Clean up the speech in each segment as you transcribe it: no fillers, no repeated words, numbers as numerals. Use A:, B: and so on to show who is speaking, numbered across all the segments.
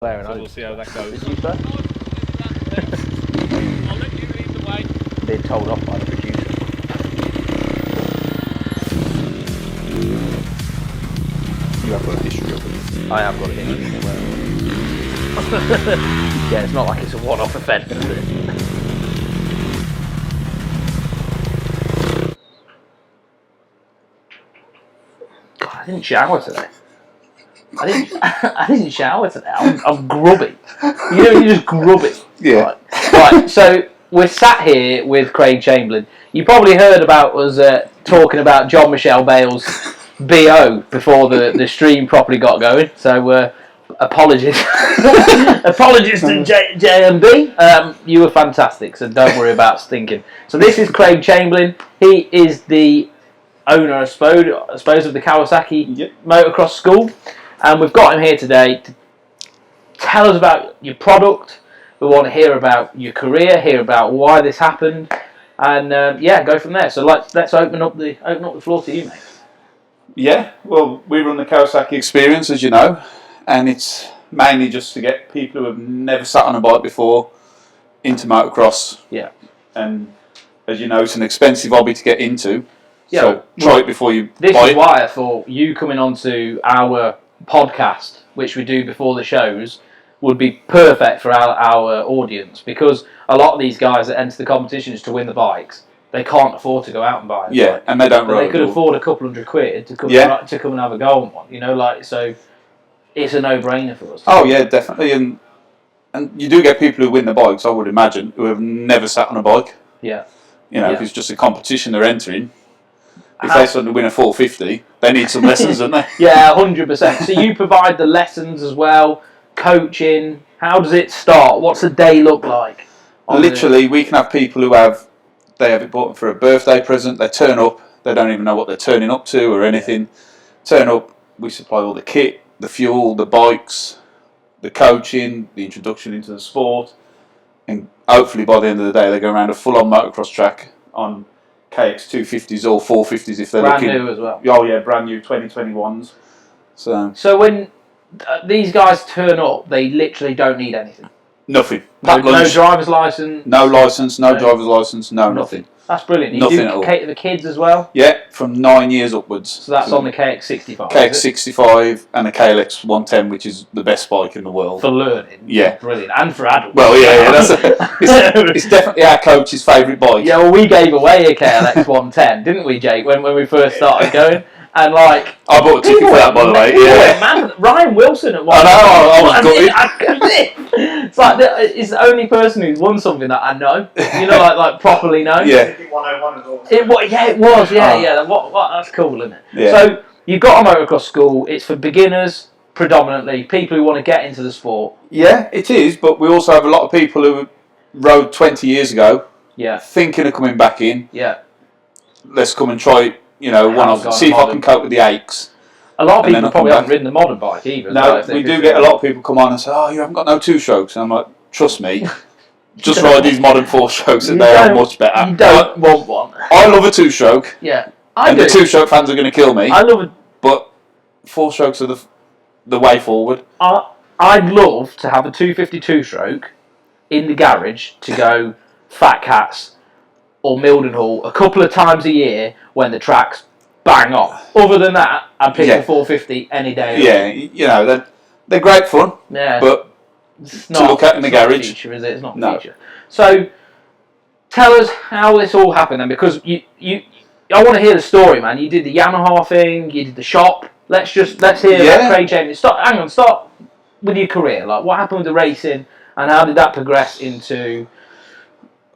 A: So we'll see how that goes.
B: Did you say?
A: I'll let you lead the way.
B: Being told off by the producer.
C: You have got a history of it.
B: I have got a history as well. Yeah, it's not like it's a one-off offence, is it? God, I didn't shower today. I didn't shower today. I'm grubby. You know, you're just grubby.
C: Yeah.
B: Right. So we're sat here with Craig Chamberlain. You probably heard about us talking about John Michelle Bale's BO before the stream properly got going. So apologies, apologies to JMB. You were fantastic. So don't worry about stinking. So this is Craig Chamberlain. He is the owner, I suppose, of the Kawasaki motocross school. And we've got him here today to tell us about your product. We want to hear about your career, hear about why this happened, and go from there. So let's open up the floor to you, mate.
C: Yeah, well, we run the Kawasaki Experience, as you know, and it's mainly just to get people who have never sat on a bike before into motocross.
B: Yeah.
C: And as you know, it's an expensive hobby to get into.
B: Yeah,
C: so try it before you
B: This
C: buy
B: is
C: it.
B: why I thought you coming onto our podcast, which we do before the shows, would be perfect for our audience, because a lot of these guys that enter the competitions to win the bikes, they can't afford to go out and buy a bike.
C: And they don't
B: but
C: ride.
B: They could afford a couple £100 to come and have a go on one. You know, so it's a no-brainer for us.
C: Oh yeah, definitely, and you do get people who win the bikes, I would imagine, who have never sat on a bike.
B: Yeah.
C: You know, if it's just a competition they're entering. If they suddenly win a 450, they need some lessons, don't they?
B: Yeah, 100%. So you provide the lessons as well, coaching. How does it start? What's a day look like?
C: Literally, we can have people who have it bought for a birthday present. They turn up, they don't even know what they're turning up to or anything. Turn up, we supply all the kit, the fuel, the bikes, the coaching, the introduction into the sport, and hopefully by the end of the day they go around a full-on motocross track on KX 250s or 450s if they're
B: brand new as well.
C: Oh yeah, brand new 2021s.
B: So when these guys turn up, they literally don't need anything.
C: Nothing.
B: No driver's license.
C: No license. No driver's license. No nothing.
B: That's brilliant. You
C: Nothing
B: do
C: at all.
B: cater the kids as well.
C: Yeah, from 9 years upwards.
B: So that's on the KX 65.
C: KX 65 and a KLX 110, which is the best bike in the world
B: for learning.
C: Yeah,
B: brilliant, and for adults.
C: Well, it's definitely our coach's favourite bike.
B: Yeah, well, we gave away a KLX 110, didn't we, Jake? When we first started going. And I
C: bought a ticket for that, by the way.
B: Yeah, man, Ryan Wilson at one.
C: I was gutted.
B: It's like it's the only person who's won something that I know. You know, like properly know.
C: Yeah.
D: 101 as well.
B: It was. Yeah. What? That's cool, isn't it?
C: Yeah.
B: So you've got a motocross school. It's for beginners predominantly, people who want to get into the sport.
C: Yeah, it is. But we also have a lot of people who rode 20 years ago.
B: Yeah.
C: Thinking of coming back in.
B: Yeah.
C: Let's come and try it. You know, see if I can cope with the aches.
B: A lot of people probably haven't ridden the modern bike either.
C: No, we do get a lot of people come on and say, "Oh, you haven't got no two-strokes," and I'm like, "Trust me, just ride these modern four-strokes, and they are much better."
B: You don't want one.
C: I love a two-stroke.
B: Yeah,
C: I do. The two-stroke fans are going to kill me.
B: I love it,
C: but four-strokes are the way forward.
B: I'd love to have a 252 stroke in the garage to go Fat Cats or Mildenhall a couple of times a year when the track's bang on. Other than that, I'd pick a 450 any day.
C: Yeah, you know, they're great fun.
B: Yeah.
C: But
B: it's
C: not, to look at in the garage.
B: Not a feature, is it? It's not a feature. So, tell us how this all happened then, because I want to hear the story, man. You did the Yamaha thing, you did the shop. Let's hear about Craig Chamberlain. Start with your career. Like, what happened with the racing, and how did that progress into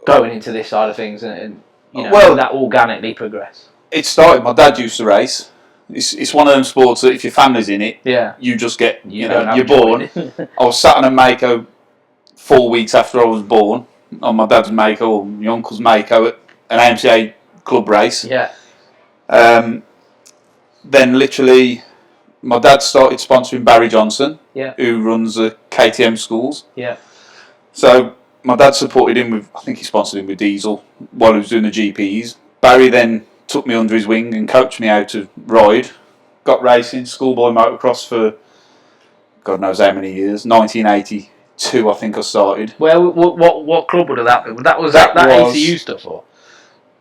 B: going into this side of things, and you know, how did that organically progress?
C: It started. My dad used to race. It's one of them sports that if your family's in it, you just get you're born. I was sat on a Mako 4 weeks after I was born on my dad's Mako or my uncle's Mako at an AMCA club race.
B: Yeah.
C: Then literally, my dad started sponsoring Barry Johnson, who runs the KTM schools.
B: Yeah.
C: So my dad supported him with, I think he sponsored him with diesel while he was doing the GPs. Barry then took me under his wing and coached me how to ride. Got racing, schoolboy motocross for God knows how many years. 1982, I think I started.
B: Well, what club would have that been? That was
C: That
B: that
C: was-
B: ACU stuff, or?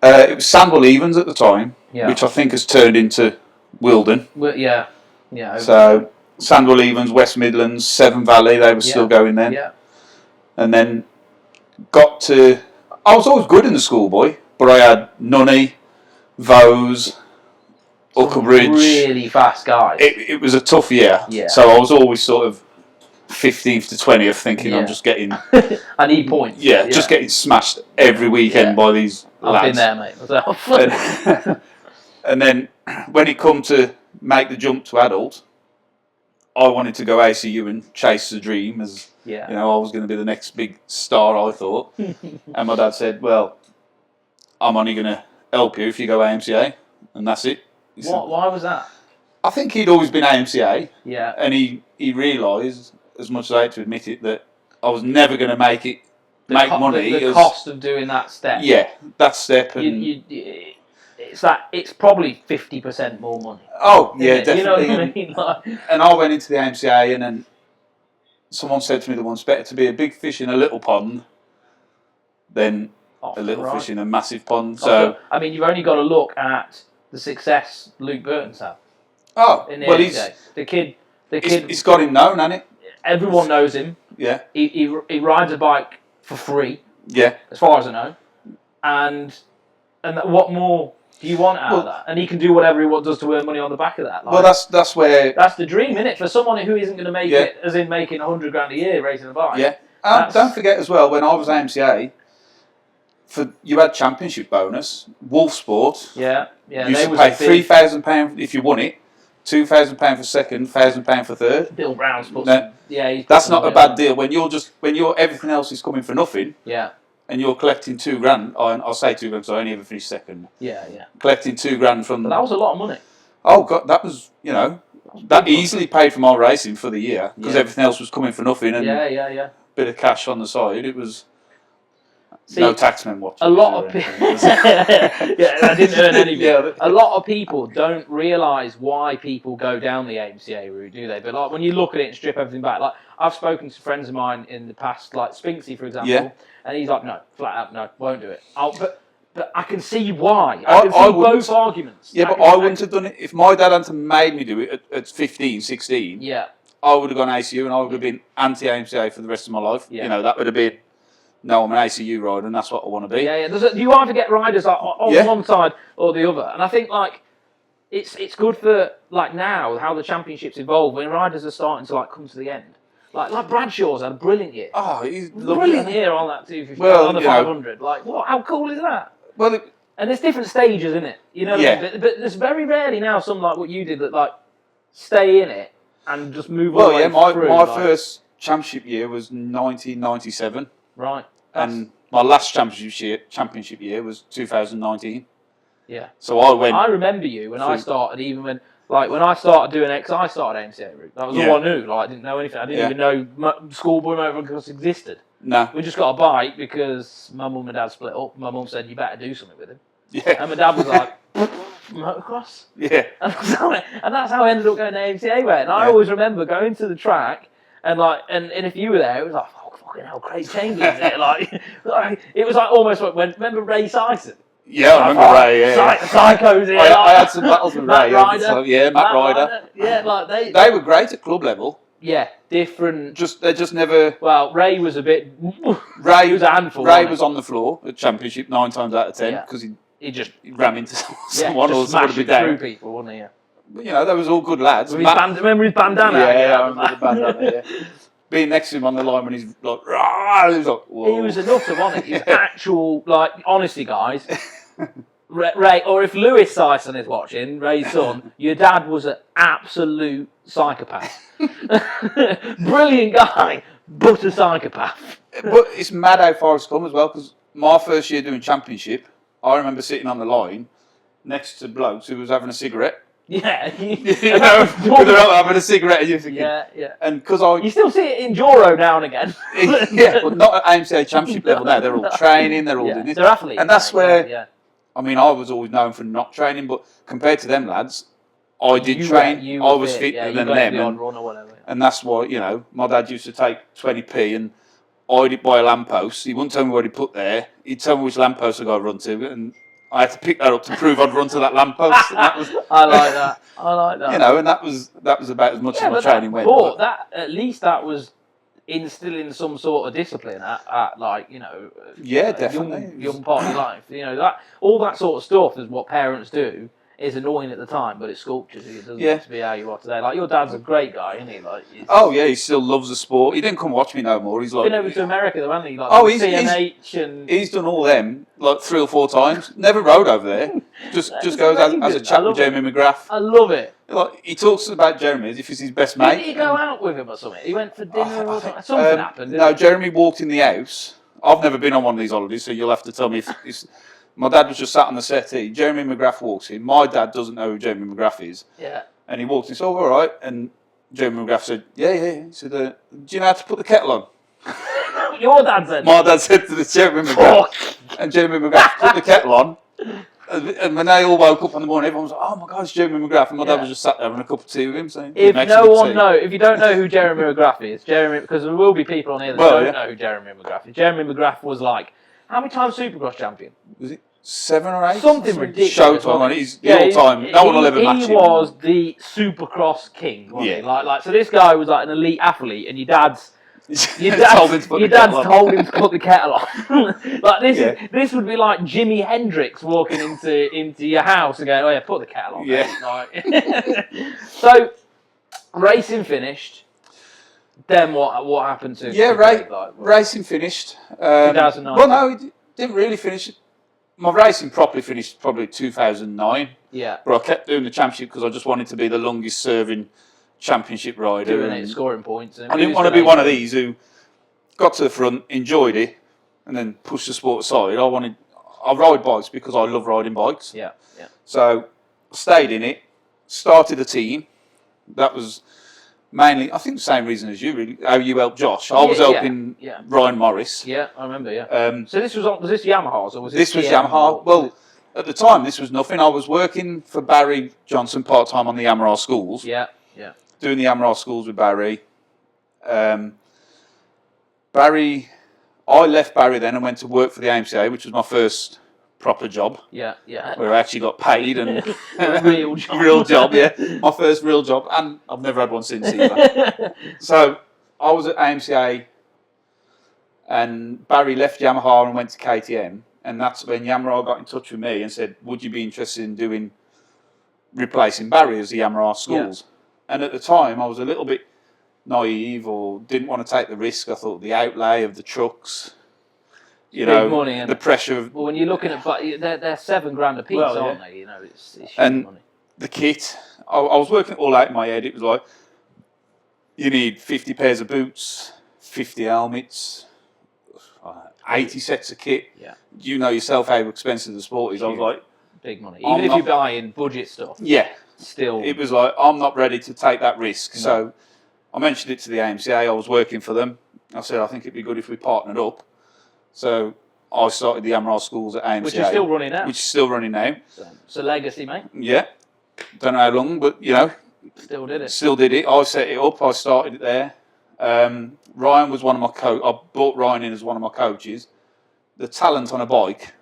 C: It was Sandwell Evans at the time,
B: Yeah.
C: which I think has turned into Wilden.
B: Well, yeah. Yeah.
C: So Sandwell Evans, West Midlands, Severn Valley, they were still going then.
B: Yeah.
C: And then got to... I was always good in the schoolboy, but I had Nunney, Vose, Ucklebridge.
B: Really fast guys.
C: It was a tough year.
B: Yeah.
C: So I was always sort of 15th to 20th thinking I'm just getting...
B: I need points.
C: Yeah, just getting smashed every weekend by these lads.
B: I've been there, mate. Myself.
C: And then when it come to make the jump to adult, I wanted to go ACU and chase the dream as, you know, I was going to be the next big star, I thought. And my dad said, well, I'm only going to help you if you go AMCA, and that's it.
B: Why was that?
C: I think he'd always been AMCA.
B: Yeah.
C: And he realised, as much as I hate to admit it, that I was never going to make money.
B: The cost of doing that step.
C: Yeah, that step. And
B: it's probably 50% more money.
C: Oh, yeah, definitely.
B: You know what I mean? Like,
C: and I went into the AMCA, and then someone said to me that once, better to be a big fish in a little pond than a little fish in a massive pond. So,
B: I mean, you've only got to look at the success Luke Burton's had.
C: Oh,
B: in the
C: well,
B: AMCA. The kid.
C: He's got him known, hasn't it?
B: Everyone knows him.
C: Yeah.
B: He rides a bike for free.
C: Yeah.
B: As far as I know, and what more do you want out of that? And he can do whatever he does to earn money on the back of that. Like,
C: well, that's where...
B: That's the dream, isn't it? For someone who isn't going to make it, as in making $100,000 a year racing a bike.
C: Yeah. Don't forget as well, when I was AMCA, you had championship bonus, Wolf Sport.
B: Yeah.
C: You used to pay £3,000 if you won it, £2,000 for second, £1,000 for third.
B: Bill Brown's put
C: that's not a bad deal when you're everything else is coming for nothing.
B: Yeah.
C: And you're collecting £2,000. I'll say £2,000 because I only ever finished second.
B: Yeah.
C: Collecting £2,000 from.
B: But that was a lot of money.
C: Oh God, that was that easily paid for my racing for the year because everything else was coming for nothing and bit of cash on the side. It was. No taxman watching.
B: A lot of people. I didn't earn anything. A lot of people don't realise why people go down the AMCA route, do they? But like when you look at it and strip everything back, like I've spoken to friends of mine in the past, like Spinksy, for example, and he's like, no, flat out, no, won't do it. But I can see why. I can see both arguments.
C: Yeah, but I wouldn't have done it if my dad hadn't made me do it at 15, 16.
B: Yeah.
C: I would have gone ACU and I would have been anti-AMCA for the rest of my life.
B: Yeah.
C: You know, that would have been. No, I'm an ACU rider, and that's what I want to be.
B: Yeah. You either get riders like on one side or the other, and I think like it's good for like now how the championships evolve when riders are starting to like come to the end. Like Bradshaw's had a brilliant year.
C: Oh, he's
B: brilliant year on that 250 on the 500. Like what? How cool is that?
C: Well,
B: and there's different stages in it. You know. What I mean? But there's very rarely now some like what you did that like stay in it and just move.
C: Well,
B: all the way through,
C: my first championship year was 1997.
B: Right.
C: And my last championship year was 2019.
B: Yeah.
C: So I went.
B: I remember you when I started, even when I started doing X, I started AMCA route. That was all I knew. Like I didn't know anything. I didn't even know schoolboy motocross existed.
C: No.
B: We just got a bike because my mum and dad split up. My mum said you better do something with him.
C: Yeah.
B: And my dad was like, motocross.
C: Yeah.
B: And that's how I ended up going to AMCA. And I always remember going to the track and if you were there, it was like. Fucking hell, Craig Chamberlain's there. Like, it was like almost like remember Ray Syson?
C: Yeah, I remember Ray. Yeah,
B: Psychos here.
C: I had some battles with Ray.
B: Ryder,
C: so, Matt Ryder.
B: Yeah, like
C: they were great at club level.
B: Yeah, different.
C: They just never.
B: Well, Ray was a bit.
C: Ray
B: he was a handful.
C: Ray was on the floor at championship 9 times out of 10 because he ran into someone or someone be down.
B: Through people, wasn't he? Yeah.
C: But, you know, they was all good lads.
B: Remember his bandana?
C: Yeah, I remember the bandana. Yeah. Being next to him on the line when he's like, rah, he was like, whoa.
B: He was a nutter, wasn't he? He was actual, like, honestly, guys. Ray, or if Lewis Syson is watching, Ray's son, your dad was an absolute psychopath. Brilliant guy, but a psychopath.
C: But it's mad how far it's come as well, because my first year doing championship, I remember sitting on the line next to blokes who was having a cigarette.
B: Yeah,
C: you know, they're having a cigarette and you're thinking,
B: yeah.
C: And because
B: you still see it in Enduro now and again.
C: Yeah, but not at AMCA championship level now. They're all training, they're all doing this.
B: They're athletes.
C: And that's where, I mean, I was always known for not training, but compared to them lads, I did train.
B: You
C: I
B: were
C: was
B: fit,
C: fitter
B: you
C: than
B: got
C: them,
B: the odd run or whatever.
C: and that's why my dad used to take 20p and I'd it by a lamppost. He wouldn't tell me what he put there. He'd tell me which lamppost I got to run to, and I had to pick that up to prove I'd run to that lamppost. And that was,
B: I like that. I like that.
C: and that was about as much as my training went.
B: But that at least that was instilling some sort of discipline at like
C: definitely
B: young part of your life. That all that sort of stuff is what parents do. Is annoying at the time, but it sculptures you. It doesn't have to be how you are today. Like your dad's a great guy, isn't he? Like,
C: he still loves the sport. He didn't come watch me no more. He's like
B: been over to America though, hasn't he? Like CMH and
C: he's done all them like 3 or 4 times. Never rode over there. Just goes as a chat with Jeremy McGrath.
B: I love it.
C: Like he talks about Jeremy as if he's his best mate.
B: Did he go out with him or something? He went for dinner or something. Something happened.
C: No, Jeremy walked in the house. I've never been on one of these holidays, so you'll have to tell me if it's. My dad was just sat on the settee. Jeremy McGrath walks in. My dad doesn't know who Jeremy McGrath is.
B: Yeah.
C: And he walked in. So all right. And Jeremy McGrath said, "Yeah." He said, "Do you know how to put the kettle on?"
B: Your dad said.
C: My dad said to the Jeremy McGrath, and Jeremy McGrath put the kettle on. And when they all woke up in the morning, everyone was like, "Oh my God, it's Jeremy McGrath!" And my dad was just sat there having a cup of tea with him, saying,
B: if you don't know who Jeremy McGrath is, because there will be people on here that don't know who Jeremy McGrath is. Jeremy McGrath was like, how many times Supercross champion?
C: Was it 7 or 8?
B: Something ridiculous.
C: Showtime. He's the all-time. No one will ever match him.
B: He was the Supercross king, wasn't he? Like, so this guy was like an elite athlete, and your dad's told him to put the kettle on. Like this would be like Jimi Hendrix walking into your house and going, "Oh yeah, put the kettle on."
C: Yeah.
B: Like, so racing finished. Then what happened to?
C: Racing finished.
B: 2009.
C: Well, no, it didn't really finish. My racing properly finished probably 2009.
B: Yeah.
C: But I kept doing the championship because I just wanted to be the longest serving championship rider.
B: Doing it, scoring points.
C: I didn't want to be one of these who got to the front, enjoyed it, and then pushed the sport aside. I ride bikes because I love riding bikes.
B: Yeah.
C: So I stayed in it, started a team. That was mainly, I think, the same reason as you, really, how you helped Josh. I was helping Ryan Morris.
B: Yeah, I remember, So this was this Yamaha's or was this
C: was Yamaha. Well, at the time, this was nothing. I was working for Barry Johnson part-time on the Yamaha schools.
B: Yeah.
C: Doing the Yamaha schools with Barry. I left Barry then and went to work for the AMCA, which was my first proper job.
B: Yeah.
C: Where I actually got paid and
B: real job.
C: Real job, yeah. My first real job, and I've never had one since either. So I was at AMCA, and Barry left Yamaha and went to KTM, and that's when Yamaha got in touch with me and said, "Would you be interested in replacing Barry as the Yamaha schools?" Yeah. And at the time, I was a little bit naive or didn't want to take the risk. I thought the outlay of the trucks.
B: Money,
C: the pressure of...
B: Well, when you're looking at... They're $7,000 a piece, aren't they? It's huge money.
C: The kit, I was working it all out in my head. It was like, you need 50 pairs of boots, 50 helmets, 80 sets of kit.
B: Yeah.
C: You know yourself how expensive the sport is. Huge. I was like...
B: Big money. Even if you're buying budget stuff.
C: Yeah.
B: Still...
C: It was like, I'm not ready to take that risk. No. So I mentioned it to the AMCA. I was working for them. I said, I think it'd be good if we partnered up. So I started the Yamaha schools at AMCA.
B: Which is still running now.
C: Which is still running now.
B: It's a legacy, mate.
C: Yeah. Don't know how long, but,
B: Still did it.
C: Still did it. I set it up. I started it there. Ryan was one of my coaches. I brought Ryan in as one of my coaches. The talent on a bike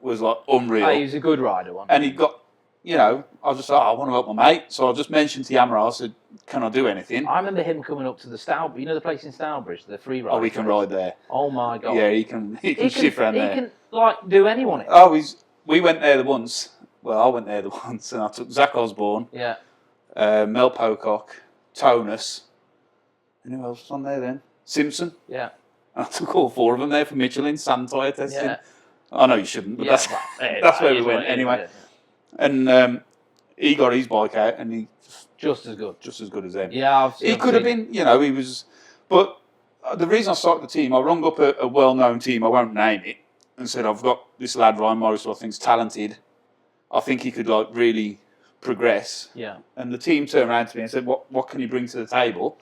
C: was, like, unreal.
B: He was a good rider, wasn't he?
C: And he got... I was just like, I want to help my mate. So I just mentioned to Yamaha, I said, can I do anything?
B: I remember him coming up to the Stourbridge. You know the place in Stourbridge, the free ride?
C: Oh, he can ride there.
B: Oh, my God.
C: Yeah, he can shift around there.
B: He can, do anyone.
C: Oh, we went there once. Well, I went there once, and I took Zach Osborne, Mel Pocock, Tonus, and who else was on there then? Simpson.
B: Yeah.
C: And I took all 4 of them there for Michelin sand tyre testing.
B: Yeah.
C: I know you shouldn't, but that's where we went anyway. And he got his bike out, and he
B: just as good as
C: them.
B: Yeah,
C: he could have been. He was. But the reason I started the team, I rung up a well-known team. I won't name it, and said, "I've got this lad Ryan Morris, who I think's talented. I think he could really progress."
B: Yeah.
C: And the team turned around to me and said, "What can he bring to the table?"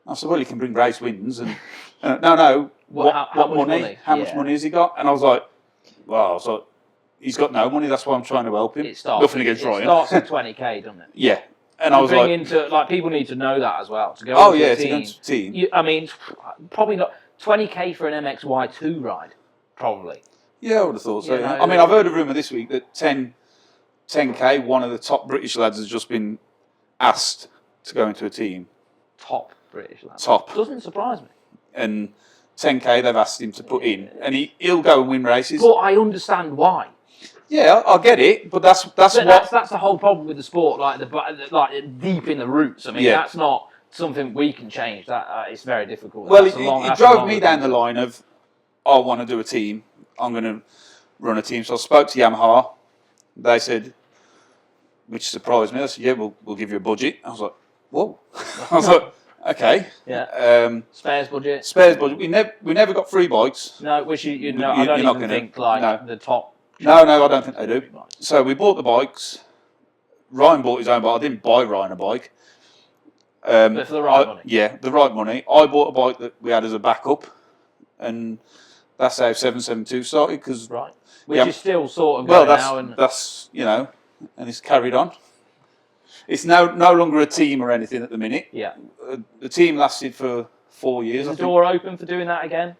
C: I said, "Well, he can bring race wins." And no. How much money? How much money has he got? And I was like, he's got no money. That's why I'm trying to help him.
B: It starts.
C: Nothing against
B: It
C: Ryan.
B: starts at 20k, doesn't it?
C: Yeah, and I was like,
B: into like people need to know that as well. To go
C: oh
B: into
C: yeah,
B: a
C: to go
B: team,
C: into a team.
B: I mean, probably not 20k for an MXY2 ride, probably.
C: Yeah, I would have thought so.
B: You
C: Yeah.
B: know,
C: I mean, I've heard a rumour this week that 10k, one of the top British lads has just been asked to go into a team.
B: Top British lad.
C: Top.
B: Doesn't surprise me.
C: And 10k they've asked him to put in, and he'll go and win races.
B: But I understand why.
C: Yeah, I get it, but that's
B: That's the whole problem with the sport, like deep in the roots. I mean,
C: Yeah.
B: that's not something we can change. That it's very difficult.
C: Well,
B: That's
C: it drove me down the line of, I want to do a team. I'm going to run a team. So I spoke to Yamaha. They said, which surprised me. They said, yeah, we'll give you a budget. I was like, whoa. I was like, okay.
B: Yeah. Spares budget.
C: Spares budget. We never got free bikes.
B: No, which I don't even think the top.
C: No, I don't think they do. So we bought the bikes. Ryan bought his own bike. I didn't buy Ryan a bike.
B: But for the right money.
C: Yeah, the right money. I bought a bike that we had as a backup, and that's how 772 started. Cause,
B: right. Which is still sort of
C: well,
B: going now. And
C: that's and it's carried on. It's no longer a team or anything at the minute.
B: Yeah.
C: The team lasted for 4 years.
B: Is the door open for doing that again?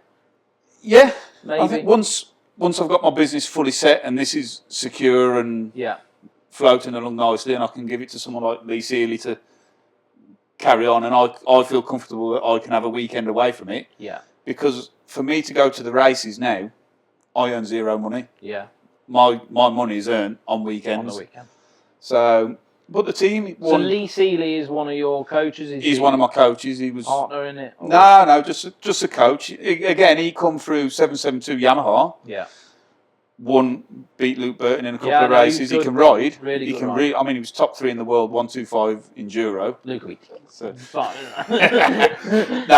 C: Yeah.
B: Maybe.
C: I think once I've got my business fully set and this is secure and floating along nicely, and I can give it to someone like Lee Seeley to carry on, and I feel comfortable that I can have a weekend away from it.
B: Yeah.
C: Because for me to go to the races now, I earn zero money.
B: Yeah.
C: My money is earned on weekends.
B: On the weekend.
C: So, but the team.
B: So Lee Seeley is one of your coaches.
C: He's one of my coaches. He was
B: partner in it. Or?
C: No, just a coach. Again, he come through 772 Yamaha.
B: Yeah.
C: Beat Luke Burton in a couple of races. He can ride.
B: Really good.
C: I mean, he was top 3 in the world, 125 Enduro.
B: Luke beat.
C: So. No,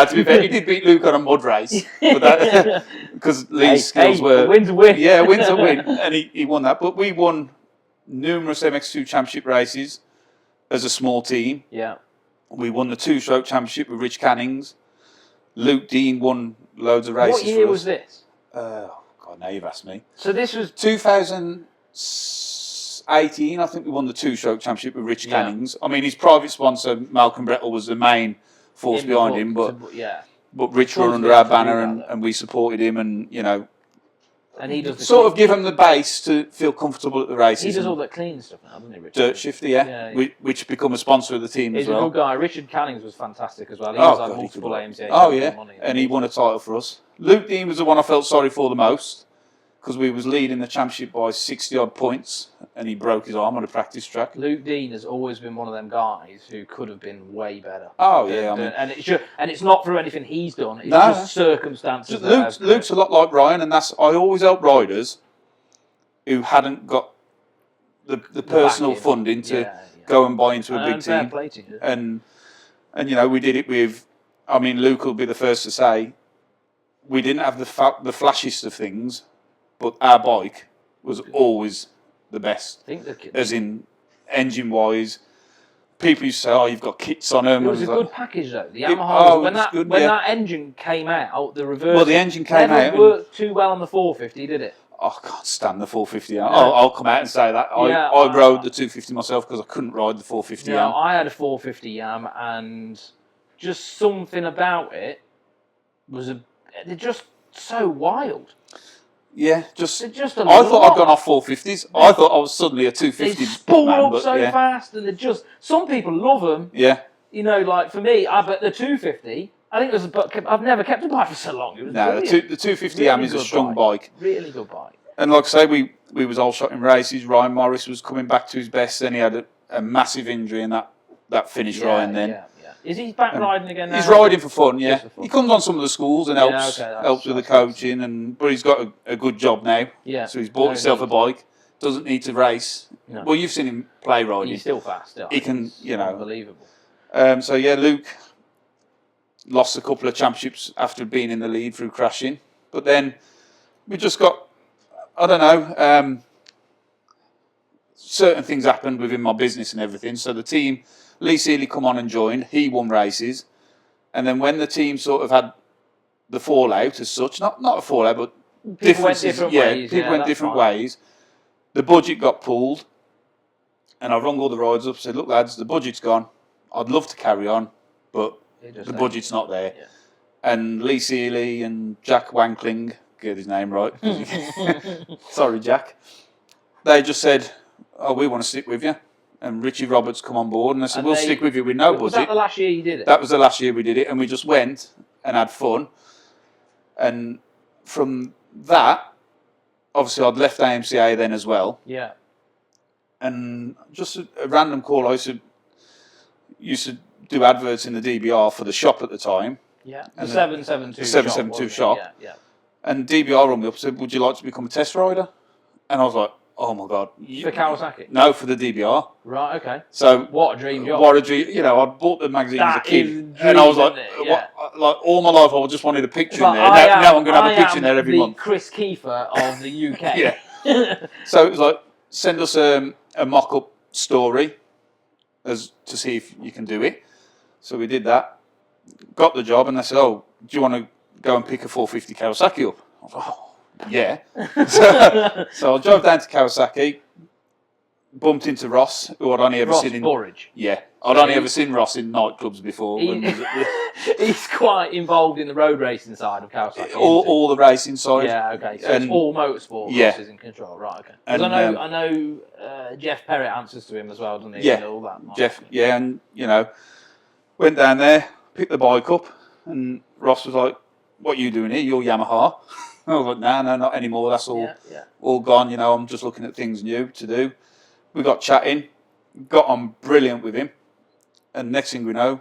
C: to be fair, he did beat Luke on a mud race, because Lee's skills were.
B: A win's a win.
C: Yeah, a win's a win, and he won that. But we won numerous MX2 championship races as a small team.
B: Yeah.
C: We won the 2-stroke championship with Rich Cannings. Luke Dean won loads of races.
B: What year was this?
C: God, now you've asked me.
B: So this was
C: 2018. I think we won the 2-stroke championship with Rich Cannings. I mean, his private sponsor Malcolm Brettle was the main force behind him, but Rich run under our banner, and we supported him, and
B: and he does
C: sort of give him the base to feel comfortable at the races.
B: He does all that clean stuff now, doesn't he, Richard?
C: Dirt Shifter, which become a sponsor of the team as well.
B: He's a good guy. Richard Cannings was fantastic as well. He was like multiple AMC.
C: Oh yeah, and he won a title for us. Luke Dean was the one I felt sorry for the most, because we was leading the championship by 60 odd points, and he broke his arm on a practice track.
B: Luke Dean has always been one of them guys who could have been way better.
C: Oh yeah,
B: and it's not through anything he's done. It's just circumstances.
C: Luke's a lot like Ryan, and I always help riders who hadn't got the personal funding to go and buy into a big team. And we did it with. I mean, Luke will be the first to say we didn't have the flashiest of things, but our bike was always the best. As in engine wise, people used to say, "Oh, you've got kits on them."
B: It was a good package though. The Yamaha when that engine came out, the reverse.
C: Well, the engine came out.
B: Never worked too well on the 450, did it?
C: I can't stand the 450. I'll come out and say that. I rode the 250 myself because I couldn't ride the 450.
B: No, I had a 450 Yam, and just something about it was they're just so wild.
C: Yeah, I
B: thought
C: I'd gone off 450s. I thought I was suddenly a 250.
B: They spool up so fast, and some people love them.
C: Yeah.
B: Like for me, but the 250, I think I've never kept a bike for so long. It was
C: the 250 Am is a strong bike.
B: Really good bike.
C: And like I say, we was all shot in races. Ryan Morris was coming back to his best, then he had a massive injury in that finish, Ryan then.
B: Yeah. Is he back riding again now?
C: He's riding for fun, yeah. He comes on some of the schools and helps with the coaching, but he's got a good job now.
B: Yeah.
C: So he's bought himself a bike. Doesn't need to race. No. Well, you've seen him play riding.
B: He's still fast.
C: He can,
B: unbelievable.
C: So yeah, Luke lost a couple of championships after being in the lead through crashing, but then we just got, I don't know, certain things happened within my business and everything. So the team. Lee Seeley come on and joined. He won races, and then when the team sort of had the fallout as such, not a fallout, but
B: people went different ways.
C: People went different ways. the budget got pulled, and I rung all the riders up, said, look lads, the budget's gone. I'd love to carry on, but the budget's not there.
B: Yeah.
C: And Lee Seeley and Jack Wankling, get his name right. Sorry, Jack. They just said, oh, we want to stick with you. And Richie Roberts come on board, and they said, we'll stick with you with no budget.
B: Was that the last year you did it?
C: That was the last year we did it, and we just went and had fun. And from that, obviously I'd left AMCA then as well.
B: Yeah.
C: And just a random call, I used to do adverts in the DBR for the shop at the time.
B: Yeah.
C: And
B: The 772
C: the 772 shop.
B: Yeah, yeah.
C: And DBR rung me up and said, would you like to become a test rider? And I was like, oh my God.
B: For Kawasaki?
C: No, for the DBR.
B: Right, okay.
C: So
B: what a dream job.
C: What a dream. You know, I'd bought the magazine as a kid. And I was like, like all my life I just wanted a picture in there. Now I'm going to have a picture in there every month.
B: Chris Kiefer of the UK.
C: Yeah. So it was like, send us a mock-up story as to see if you can do it. So we did that. Got the job, and they said, oh, do you want to go and pick a 450 Kawasaki up? I was like, oh, yeah. So I drove down to Kawasaki, bumped into Ross, who I'd only ever seen in...
B: Burridge.
C: Yeah. I'd only ever seen Ross in nightclubs before.
B: He's quite involved in the road racing side of Kawasaki.
C: All the racing side.
B: Yeah, okay. So it's all motorsport.
C: Yeah.
B: Ross is in control. Right, okay. Because I know Jeff Perrett answers to him as well, doesn't he?
C: Yeah.
B: And all that.
C: Jeff, yeah, and, you know, went down there, picked the bike up, and Ross was like, what are you doing here? You're Yamaha. I was like, no, not anymore. That's all gone. You know, I'm just looking at things new to do. We got chatting, got on brilliant with him, and next thing we know...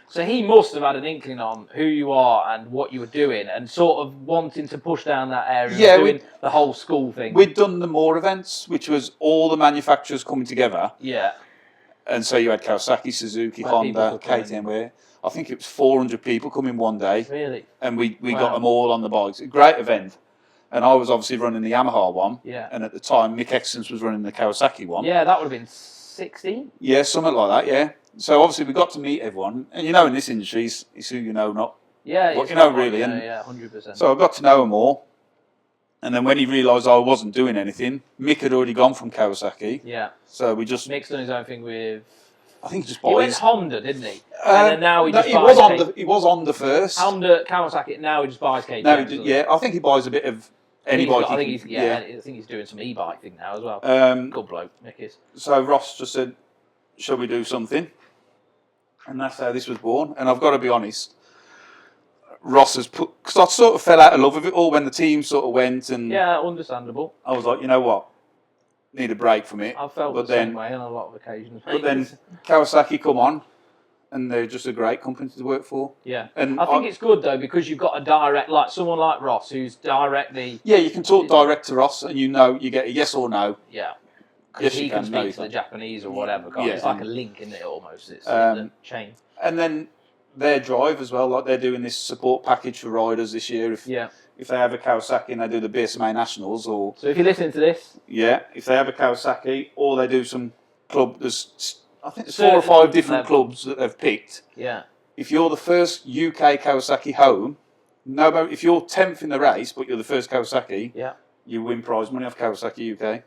B: So he must have had an inkling on who you are and what you were doing, and sort of wanting to push down that area, and doing the whole school thing.
C: We'd done the Moore events, which was all the manufacturers coming together.
B: Yeah.
C: And so you had Kawasaki, Suzuki, Honda, KTM. I think it was 400 people coming one day.
B: Really?
C: And we got them all on the bikes. A great event. And I was obviously running the Yamaha one.
B: Yeah.
C: And at the time, Mick Exons was running the Kawasaki one.
B: Yeah, that would have been 16?
C: Yeah, something like that, yeah. So obviously we got to meet everyone. And you know, in this industry, it's who you know, not what you know, really.
B: Yeah, 100%.
C: So I got to know him all. And then when he realised I wasn't doing anything, Mick had already gone from Kawasaki.
B: Yeah.
C: So we just...
B: Mick's done his own thing with...
C: I think he just
B: buys... He went Honda, didn't he? And then now he just buys...
C: He was on the first.
B: Honda, Kawasaki, now he just buys KTM.
C: No, I think he buys a bit of any bike.
B: I think he's doing some e-bike thing now as well. Good bloke, Mick is.
C: So Ross just said, shall we do something? And that's how this was born. And I've got to be honest, Ross has put... Because I sort of fell out of love with it all when the team sort of went and...
B: Yeah, understandable.
C: I was like, you know what? Need a break from it.
B: I've felt the same way on a lot of occasions.
C: But then Kawasaki come on, and they're just a great company to work for.
B: Yeah.
C: And
B: I think it's good, though, because you've got a direct... Like, someone like Ross, who's directly...
C: Yeah, you can talk direct to Ross, and you know, you get a yes or no.
B: Yeah. Because he can speak to the Japanese or whatever. Yeah, it's like a link, isn't it, almost? It's in the chain.
C: And then their drive as well, like they're doing this support package for riders this year. If they have a Kawasaki and they do the BSMA Nationals, or...
B: So if you're listening to this...
C: Yeah, if they have a Kawasaki, or they do some club... I think there's 4 or 5 different clubs that they've picked.
B: Yeah.
C: If you're the first UK Kawasaki home, if you're 10th in the race, but you're the first Kawasaki, you win prize money off Kawasaki UK.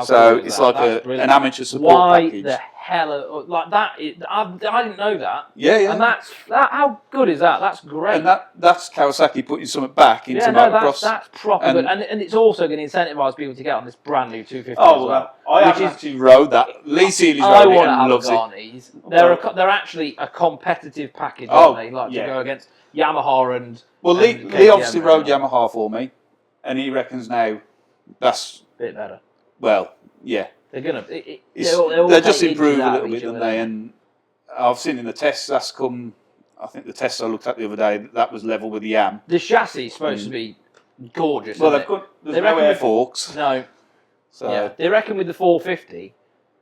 C: So it's like an amateur support package.
B: Why the hell, like that? I didn't know that.
C: Yeah.
B: And how good is that? That's great.
C: And that's Kawasaki putting something back into motocross.
B: That's proper good. And it's also going to incentivise people to get on this brand new 250
C: as well. I actually rode that. Lee Seeley's rode it and loves it.
B: They're actually a competitive package, aren't they? Like to go against Yamaha and...
C: Well, Lee obviously rode Yamaha for me, and he reckons now that's...
B: a bit better.
C: Well, yeah.
B: They're going to...
C: They just improve a little bit, don't they? And I've seen in the tests, that's come... I think the tests I looked at the other day, that was level with the YAM.
B: The chassis is supposed to be gorgeous,
C: well, there's no air forks.
B: No.
C: So.
B: Yeah. They reckon with the 450...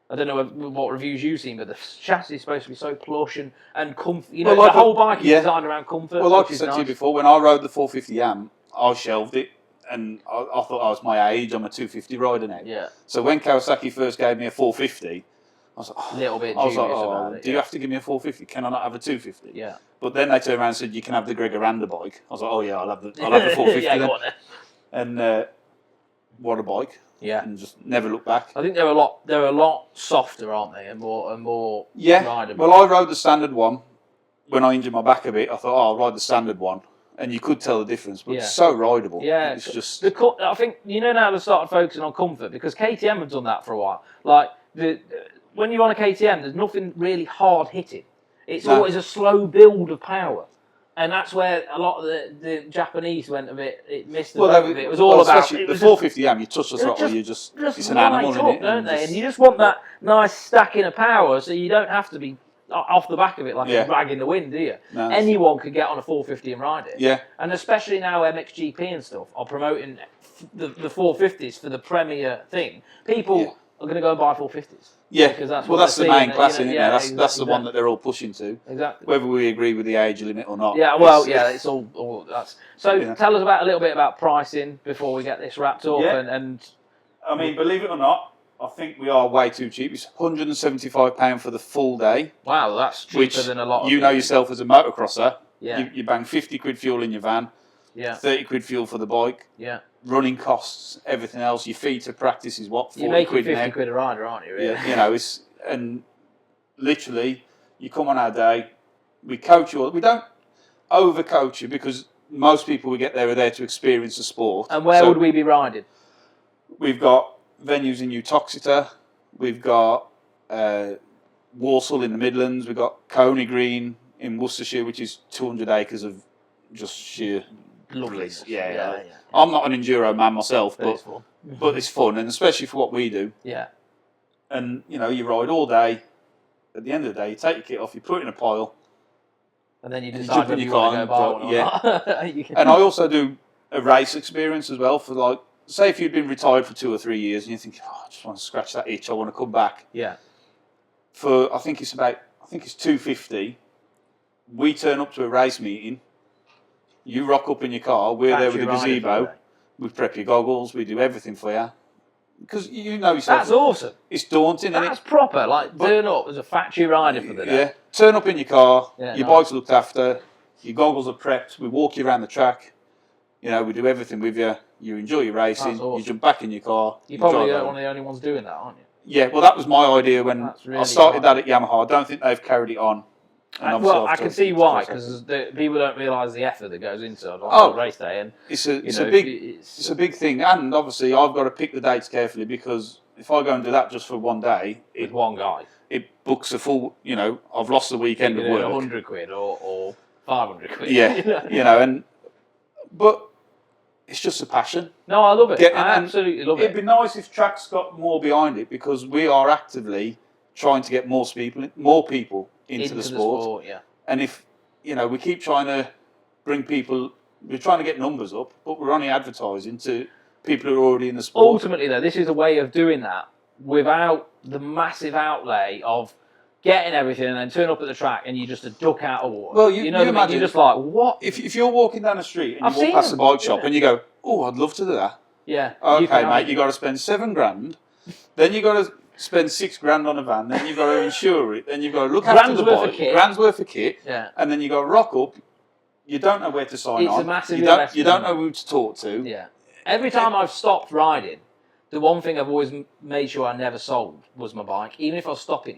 B: I don't know what reviews you've seen, but the chassis is supposed to be so plush and comfy. You know, the whole bike is designed around comfort.
C: Well, like I said to you before, when I rode the 450 YAM, I shelved it. And I thought I was my age. I'm a 250 rider now.
B: Yeah.
C: So when Kawasaki first gave me a 450, I was like,
B: little bit dubious about it.
C: Do you have to give me a 450? Can I not have a 250?
B: Yeah. But
C: then they turned around and said, you can have the Gregor Randa bike. I was like, oh yeah, I'll have the 450
B: yeah,
C: then.
B: go on then.
C: And what a bike.
B: Yeah.
C: and just never look back.
B: I think they're a lot softer, aren't they, and more rideable.
C: Well, I rode the standard one when I injured my back a bit. I thought, I'll ride the standard one, and you could tell the difference. But it's so rideable.
B: Yeah,
C: it's just.
B: I think now they started focusing on comfort because KTM have done that for a while. Like when you're on a KTM, there's nothing really hard hitting. It's always a slow build of power. And that's where a lot of the Japanese went a bit. It missed the boat a bit. It was all about
C: the 450M. You touch the throttle, you just it's an animal, isn't it?
B: Don't they? And you just want that nice stacking of power, so you don't have to be off the back of it like a rag in the wind, do you? No, anyone could get on a 450 and ride it.
C: Yeah.
B: And especially now MXGP and stuff are promoting the 450s for the premier thing. People are going to go and buy 450s.
C: Yeah,
B: because
C: that's the main class, isn't it? That's the one that they're all pushing to.
B: Exactly.
C: Whether we agree with the age limit or not.
B: Yeah, it's all that's. So tell us a little bit about pricing before we get this wrapped up.
C: Yeah.
B: And
C: I mean, believe it or not, I think we are way too cheap. It's £175 for the full day.
B: Wow, that's cheaper than a lot of
C: you know yourself as a motocrosser.
B: Yeah.
C: You bang 50 quid fuel in your van.
B: Yeah.
C: 30 quid fuel for the bike.
B: Yeah.
C: Running costs, everything else. Your fee to practice is what, 40
B: You're making
C: quid
B: 50
C: now.
B: quid a rider, aren't you? Really?
C: Yeah, and literally, you come on our day, we coach you. We don't over-coach you because most people we get there are there to experience the sport.
B: And where would we be riding?
C: We've got venues in Uttoxeter. We've got Walsall in the Midlands. We've got Coney Green in Worcestershire, which is 200 acres of just sheer
B: Lovely.
C: Yeah. I'm not an enduro man myself, but it's fun, and especially for what we do.
B: Yeah.
C: And you ride all day. At the end of the day, you take your kit off, you put it in a pile,
B: and then you decide whether you want to go buy one or not.
C: And I also do a race experience as well. For like, say if you'd been retired for 2 or 3 years and you think, I just want to scratch that itch, I want to come back.
B: Yeah.
C: For I think it's $250. We turn up to a race meeting. You rock up in your car. We're there with the gazebo. We prep your goggles. We do everything for you. Because you know yourself.
B: That's awesome.
C: It's daunting, isn't it?
B: That's proper. Like, turn up as a factory rider for the day.
C: Yeah. Turn up in your car.
B: Yeah,
C: your bike's looked after. Your goggles are prepped. We walk you around the track. We do everything with you. You enjoy your racing.
B: That's awesome.
C: You jump back in your car.
B: You're probably one of the only ones doing that, aren't you?
C: Yeah. Well, that was my idea when
B: really
C: I started that at Yamaha. I don't think they've carried it on.
B: Well, I can see why, because people don't realise the effort that goes into a race day, and
C: it's a big thing. And obviously, I've got to pick the dates carefully because if I go and do that just for one day,
B: with one guy,
C: it books a full. I've lost the weekend of work.
B: 100 quid or 500 quid.
C: Yeah, but it's just a passion.
B: No, I love it. I absolutely love it.
C: It'd be nice if tracks got more behind it because we are actively trying to get more people into the sport.
B: Yeah.
C: And if we keep trying to bring people, we're trying to get numbers up, but we're only advertising to people who are already in the sport.
B: Ultimately, though, this is a way of doing that without the massive outlay of getting everything and then turn up at the track and you just a duck out of water.
C: Well, you imagine,
B: you're just like, what?
C: If you're walking down the street and you walk past the bike shop and you go, oh, I'd love to do that.
B: Yeah.
C: Okay, mate, you got to spend $7,000. Then you got to spend $6,000 on a van, then you've got to insure it, then you've got to look after the bike, $1,000 worth of kit, and then you've got to rock up. You don't know where to sign on.
B: It's a massive investment.
C: You don't know who to talk to.
B: Yeah. Every time I've stopped riding, the one thing I've always made sure I never sold was my bike, even if I stop it,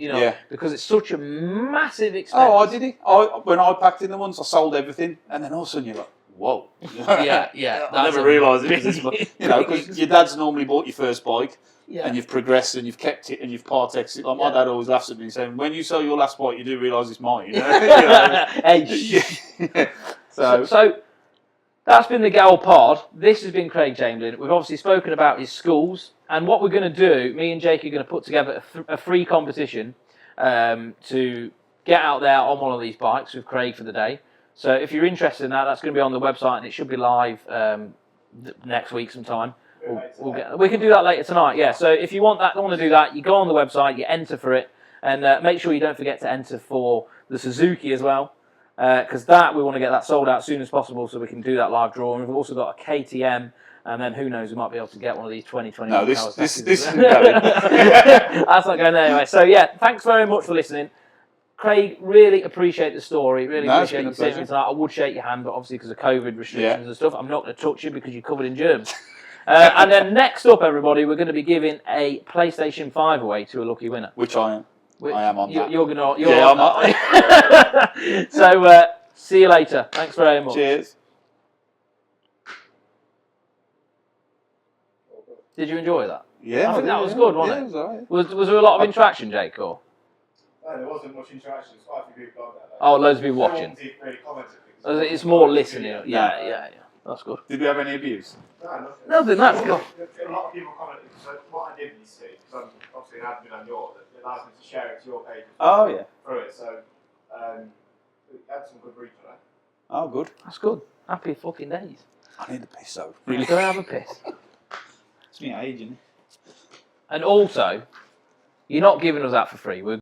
B: because it's such a massive expense.
C: Oh, I did it. When I packed in the ones, I sold everything, and then all of a sudden you're like, whoa.
B: Yeah.
C: I never realised it was this, because your dad's normally bought your first bike.
B: Yeah.
C: And you've progressed and you've kept it and you've part-exed it. Like my dad always laughs at me saying, when you sell your last bike, you do realise it's mine.
B: Hey, So that's been the Gal Pod. This has been Craig Chamberlain. We've obviously spoken about his schools. And what we're going to do, me and Jake are going to put together a free competition to get out there on one of these bikes with Craig for the day. So if you're interested in that, that's going to be on the website and it should be live next week sometime. We can do that later tonight, yeah. So if you want to do that, you go on the website, you enter for it, and make sure you don't forget to enter for the Suzuki as well, because we want to get that sold out as soon as possible so we can do that live draw. And we've also got a KTM, and then who knows, we might be able to get one of these 2020.
C: No, this isn't going.
B: That's not going anyway. So yeah, thanks very much for listening. Craig, really appreciate the story. Really appreciate you sitting tonight. I would shake your hand, but obviously because of COVID restrictions and stuff, I'm not going to touch you because you're covered in germs. And then next up, everybody, we're going to be giving a PlayStation 5 away to a lucky winner.
C: Which I am. I am on that.
B: You're gonna.
C: Yeah, I'm on
B: that. So, see you later. Thanks very much.
C: Cheers.
B: Did you enjoy that?
C: Yeah,
B: I think that was good, wasn't
C: it?
B: it?
C: Was alright.
B: Was there a lot of interaction, Jake? Or?
D: No, there wasn't much interaction. There's quite a few people on there.
B: Oh, loads of people watching.
D: Really commented.
B: It's more listening. Yeah. That's good.
C: Did we have any abuse?
D: No,
B: Nothing. That's good.
D: A lot of people commented. So what I did you see, because I'm obviously an admin on yours, it allows me to share it to your page.
C: Oh, yeah.
D: Through it. So we had some good reach on it.
C: Oh, good.
B: That's good. Happy fucking days.
C: I need a piss though.
B: Really? Go have a piss.
C: It's me age, isn't it?
B: And also, you're not giving us that for free. We're